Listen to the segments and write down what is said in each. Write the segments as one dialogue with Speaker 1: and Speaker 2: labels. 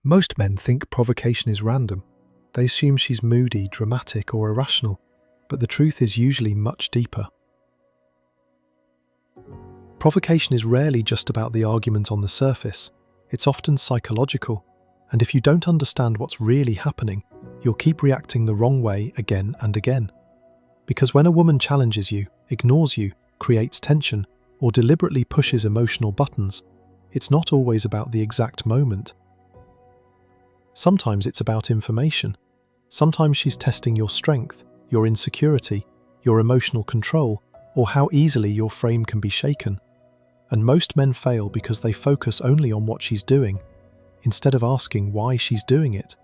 Speaker 1: Most men think provocation is random. They assume she's moody, dramatic, or irrational, but the truth is usually much deeper. Provocation is rarely just about the argument on the surface. It's often psychological, and if you don't understand what's really happening, you'll keep reacting the wrong way again and again. Because when a woman challenges you, ignores you, creates tension, or deliberately pushes emotional buttons, it's not always about the exact moment. Sometimes it's about information. Sometimes she's testing your strength, your insecurity, your emotional control, or how easily your frame can be shaken. And most men fail because they focus only on what she's doing, instead of asking why she's doing it.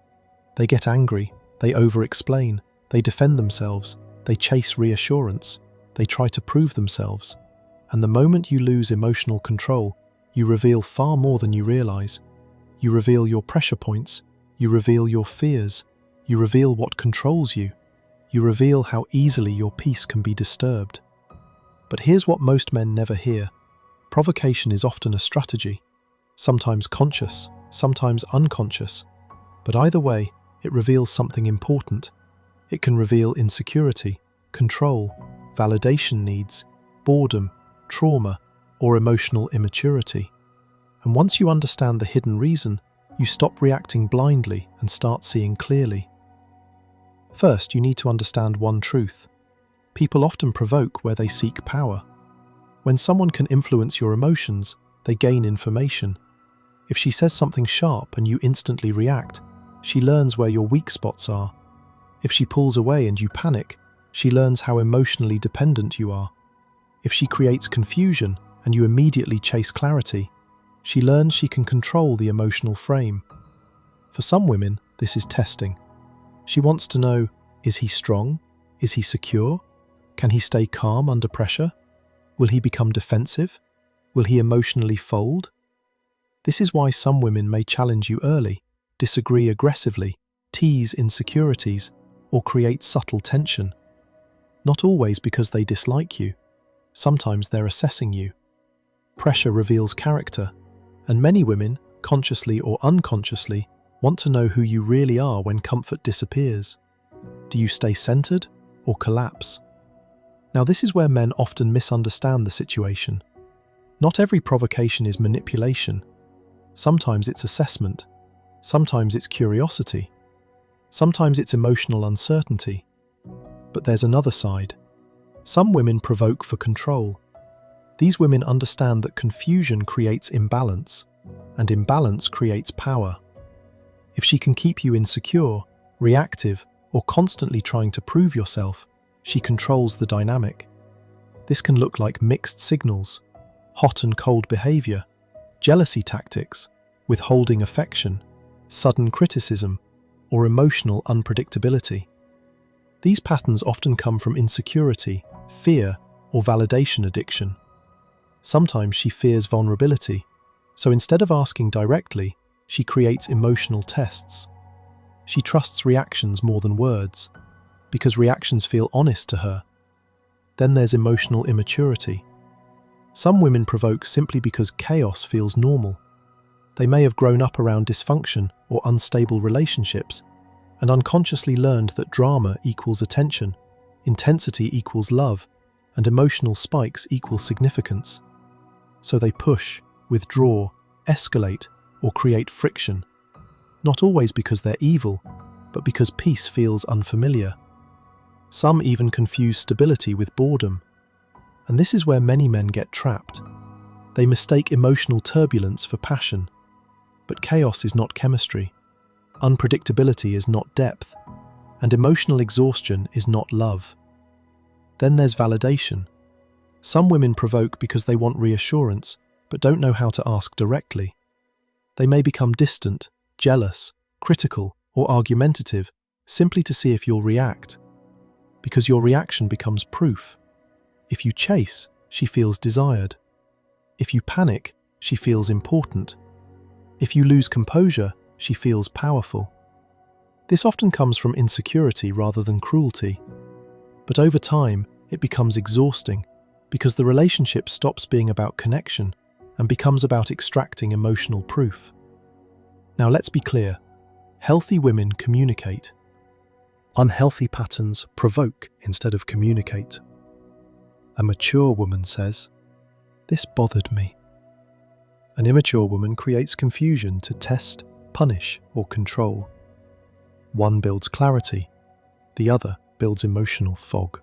Speaker 1: They get angry, they over-explain, they defend themselves, they chase reassurance, they try to prove themselves. And the moment you lose emotional control, you reveal far more than you realize. You reveal your pressure points, you reveal your fears, you reveal what controls you, you reveal how easily your peace can be disturbed. But here's what most men never hear. Provocation is often a strategy, sometimes conscious, sometimes unconscious. But either way, it reveals something important. It can reveal insecurity, control, validation needs, boredom, trauma, or emotional immaturity. And once you understand the hidden reason, you stop reacting blindly and start seeing clearly. First, you need to understand one truth. People often provoke where they seek power. When someone can influence your emotions, they gain information. If she says something sharp and you instantly react, she learns where your weak spots are. If she pulls away and you panic, she learns how emotionally dependent you are. If she creates confusion and you immediately chase clarity, she learns she can control the emotional frame. For some women, this is testing. She wants to know, is he strong? Is he secure? Can he stay calm under pressure? Will he become defensive? Will he emotionally fold? This is why some women may challenge you early, disagree aggressively, tease insecurities, or create subtle tension. Not always because they dislike you. Sometimes they're assessing you. Pressure reveals character, and many women, consciously or unconsciously, want to know who you really are when comfort disappears. Do you stay centered or collapse? Now, this is where men often misunderstand the situation. Not every provocation is manipulation. Sometimes it's assessment. Sometimes it's curiosity. Sometimes it's emotional uncertainty. But there's another side. Some women provoke for control. These women understand that confusion creates imbalance, and imbalance creates power. If she can keep you insecure, reactive, or constantly trying to prove yourself, she controls the dynamic. This can look like mixed signals, hot and cold behavior, jealousy tactics, withholding affection, sudden criticism, or emotional unpredictability. These patterns often come from insecurity, fear, or validation addiction. Sometimes she fears vulnerability, so instead of asking directly, she creates emotional tests. She trusts reactions more than words, because reactions feel honest to her. Then there's emotional immaturity. Some women provoke simply because chaos feels normal. They may have grown up around dysfunction or unstable relationships, and unconsciously learned that drama equals attention, intensity equals love, and emotional spikes equal significance. So they push, withdraw, escalate, or create friction. Not always because they're evil, but because peace feels unfamiliar. Some even confuse stability with boredom. And this is where many men get trapped. They mistake emotional turbulence for passion. But chaos is not chemistry. Unpredictability is not depth. And emotional exhaustion is not love. Then there's validation. Some women provoke because they want reassurance, but don't know how to ask directly. They may become distant, jealous, critical, or argumentative simply to see if you'll react. Because your reaction becomes proof. If you chase, she feels desired. If you panic, she feels important. If you lose composure, she feels powerful. This often comes from insecurity rather than cruelty. But over time, it becomes exhausting because the relationship stops being about connection and becomes about extracting emotional proof. Now let's be clear. Healthy women communicate. Unhealthy patterns provoke instead of communicate. A mature woman says, "This bothered me." An immature woman creates confusion to test, punish, or control. One builds clarity, the other builds emotional fog.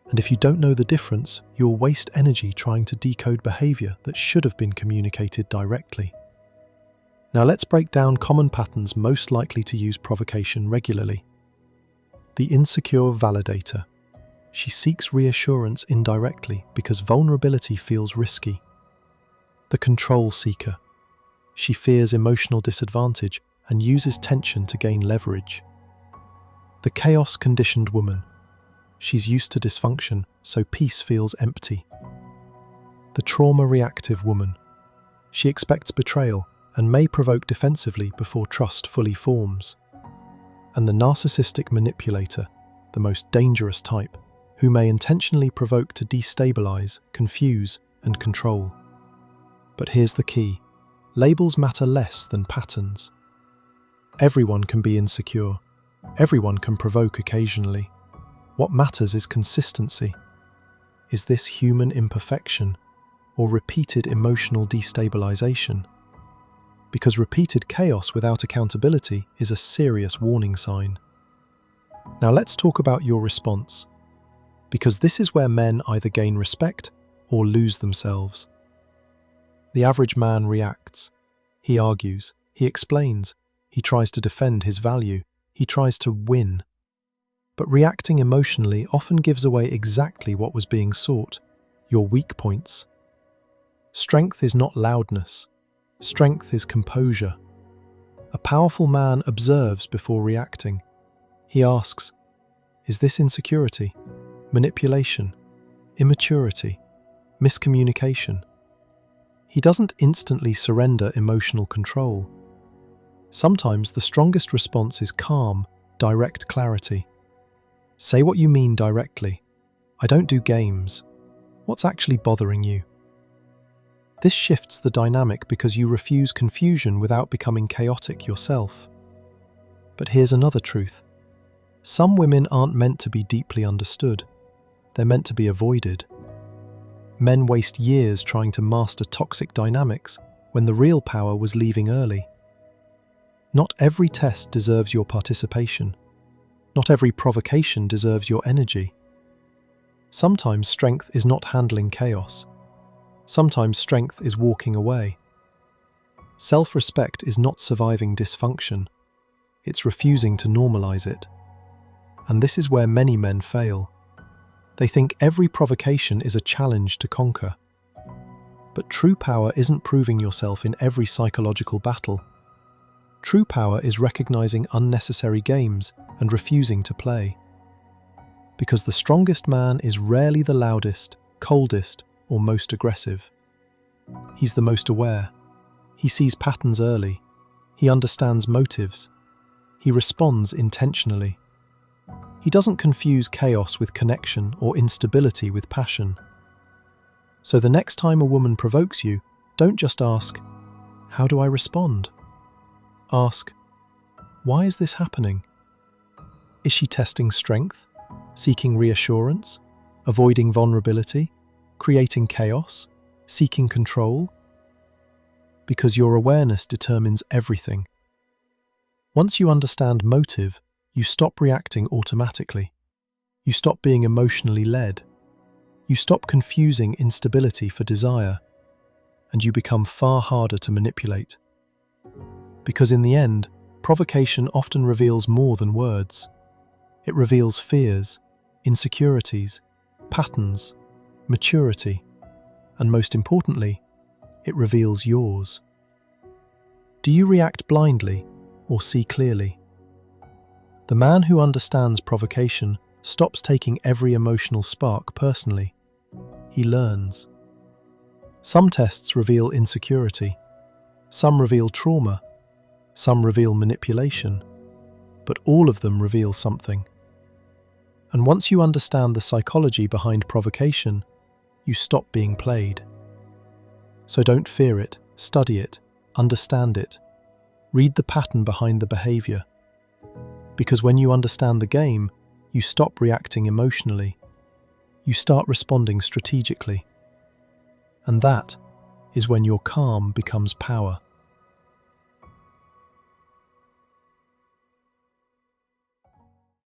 Speaker 1: And if you don't know the difference, you'll waste energy trying to decode behavior that should have been communicated directly. Now let's break down common patterns most likely to use provocation regularly. The insecure validator. She seeks reassurance indirectly because vulnerability feels risky. The control seeker. She fears emotional disadvantage and uses tension to gain leverage. The chaos-conditioned woman. She's used to dysfunction, so peace feels empty. The trauma-reactive woman. She expects betrayal and may provoke defensively before trust fully forms. And the narcissistic manipulator, the most dangerous type, who may intentionally provoke to destabilize, confuse, and control. But here's the key. Labels matter less than patterns. Everyone can be insecure. Everyone can provoke occasionally. What matters is consistency. Is this human imperfection or repeated emotional destabilization? Because repeated chaos without accountability is a serious warning sign. Now let's talk about your response, because this is where men either gain respect or lose themselves. The average man reacts. He argues, he explains, he tries to defend his value, he tries to win. But reacting emotionally often gives away exactly what was being sought, your weak points. Strength is not loudness. Strength is composure. A powerful man observes before reacting. He asks, is this insecurity, manipulation, immaturity, miscommunication? He doesn't instantly surrender emotional control. Sometimes the strongest response is calm, direct clarity. Say what you mean directly. I don't do games. What's actually bothering you? This shifts the dynamic because you refuse confusion without becoming chaotic yourself. But here's another truth. Some women aren't meant to be deeply understood. They're meant to be avoided. Men waste years trying to master toxic dynamics when the real power was leaving early. Not every test deserves your participation. Not every provocation deserves your energy. Sometimes strength is not handling chaos. Sometimes strength is walking away. Self-respect is not surviving dysfunction. It's refusing to normalize it. And this is where many men fail. They think every provocation is a challenge to conquer. But true power isn't proving yourself in every psychological battle. True power is recognizing unnecessary games and refusing to play. Because the strongest man is rarely the loudest, coldest, or most aggressive. He's the most aware. He sees patterns early. He understands motives. He responds intentionally. He doesn't confuse chaos with connection or instability with passion. So the next time a woman provokes you, don't just ask, "How do I respond?" Ask, "Why is this happening?" Is she testing strength, seeking reassurance, avoiding vulnerability, creating chaos, seeking control? Because your awareness determines everything. Once you understand motive, you stop reacting automatically. You stop being emotionally led. You stop confusing instability for desire, and you become far harder to manipulate. Because in the end, provocation often reveals more than words. It reveals fears, insecurities, patterns, maturity, and most importantly, it reveals yours. Do you react blindly or see clearly? The man who understands provocation stops taking every emotional spark personally. He learns. Some tests reveal insecurity, some reveal trauma, some reveal manipulation, but all of them reveal something. And once you understand the psychology behind provocation, you stop being played. So don't fear it, study it, understand it, Read the pattern behind the behavior. Because when you understand the game, you stop reacting emotionally. You start responding strategically. And that is when your calm becomes power.